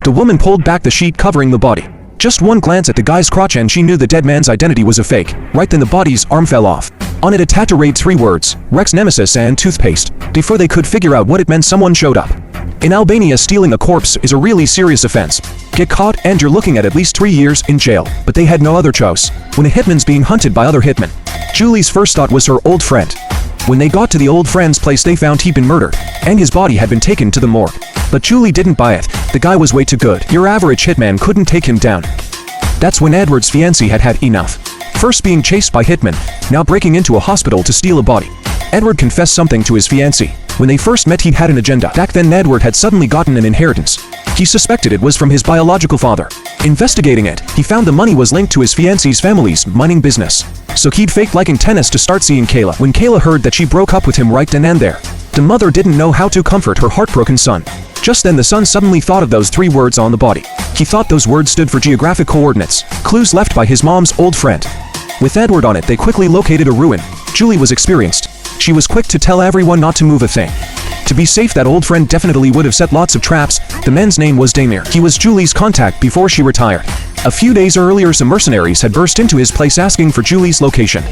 The woman pulled back the sheet covering the body. Just one glance at the guy's crotch and she knew the dead man's identity was a fake. Right then the body's arm fell off. On it had to read 3 words, Rex Nemesis and toothpaste. Before they could figure out what it meant, someone showed up. In Albania, stealing a corpse is a really serious offense. Get caught and you're looking at least 3 years in jail. But they had no other choice. When a hitman's being hunted by other hitmen, Julie's first thought was her old friend. When they got to the old friend's place, they found he'd been murdered, and his body had been taken to the morgue. But Julie didn't buy it. The guy was way too good. Your average hitman couldn't take him down. That's when Edward's fiancée had had enough. First being chased by hitmen, now breaking into a hospital to steal a body. Edward confessed something to his fiancée. When they first met, he'd had an agenda. Back then, Edward had suddenly gotten an inheritance. He suspected it was from his biological father. Investigating it, he found the money was linked to his fiancée's family's mining business. So he'd faked liking tennis to start seeing Kayla. When Kayla heard that she broke up with him right then and there, the mother didn't know how to comfort her heartbroken son. Just then the son suddenly thought of those 3 words on the body. He thought those words stood for geographic coordinates, clues left by his mom's old friend. With Edward on it, they quickly located a ruin. Julie was experienced. She was quick to tell everyone not to move a thing. To be safe, that old friend definitely would have set lots of traps. The man's name was Damir. He was Julie's contact before she retired. A few days earlier, some mercenaries had burst into his place asking for Julie's location.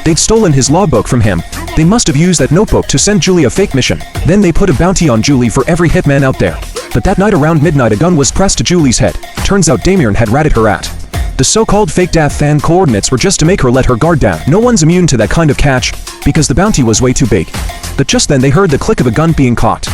They'd stolen his logbook from him. They must have used that notebook to send Julie a fake mission. Then they put a bounty on Julie for every hitman out there. But that night around midnight, a gun was pressed to Julie's head. Turns out Damir had ratted her out. The so-called fake death and coordinates were just to make her let her guard down. No one's immune to that kind of catch, because the bounty was way too big. But just then they heard the click of a gun being caught.